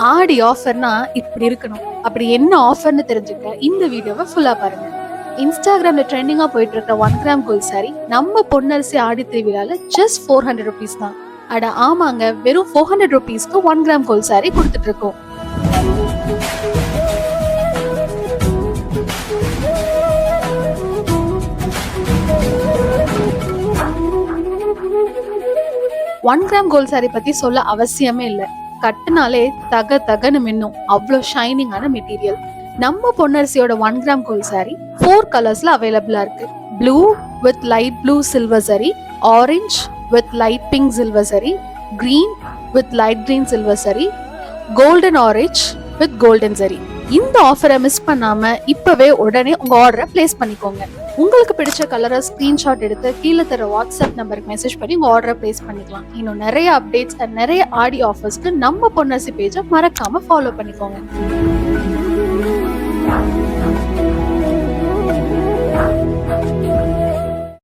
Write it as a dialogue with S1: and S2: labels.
S1: ஆடி ஆஃபர்னா இப்படி இருக்கணும். அப்படி என்ன ஆஃபர்னு தெரிஞ்சுக்க இந்த வீடியோவை ஃபுல்லா பாருங்க. இன்ஸ்டாகிராம்ல ட்ரெண்டிங்கா போயிட்டு இருக்க 1 கிராம் கோல்ட் சாரி நம்ம பொன்னரசி ஆடி திருவிழால ஜஸ்ட் 400 ருபீஸ் தான். அட ஆமாங்க, வெறும் 400 ருபீஸ்க்கு 1 கிராம் கோல்ட் சாரி கொடுத்துட்டு இருக்கோம். ஒன் கிராம் கோல்ட் சாரி பத்தி சொல்ல அவசியமே இல்ல. கட்டுனாலே தக தகன்னு மின்னும், அவ்வளோ ஷைனிங்கான மெட்டீரியல். நம்ம பொன்னரசியோட 1 கிராம் கோல்ட் சாரி 4 கலர்ஸ்ல அவைலபிளா இருக்கு. Blue with light blue silver zari, orange with light pink silver zari, green with light green silver zari, golden orange with golden zari. இந்த ஆஃபரை மிஸ் பண்ணாம இப்பவே உடனே உங்க ஆர்டரை பிளேஸ் பண்ணிக்கோங்க. உங்களுக்கு பிடிச்ச கலரை ஸ்கிரீன்ஷாட் எடுத்து கீழே தர வாட்ஸ்அப் நம்பருக்கு மெசேஜ் பண்ணி உங்க ஆர்டரை பிளேஸ் பண்ணிக்கலாம். இன்னும் நிறைய அப்டேட்ஸ் அண்ட் நிறைய ஆடி ஆஃபர்ஸ்க்கு நம்ம பொன்னரசி பேஜை மறக்காம ஃபாலோ பண்ணிக்கோங்க.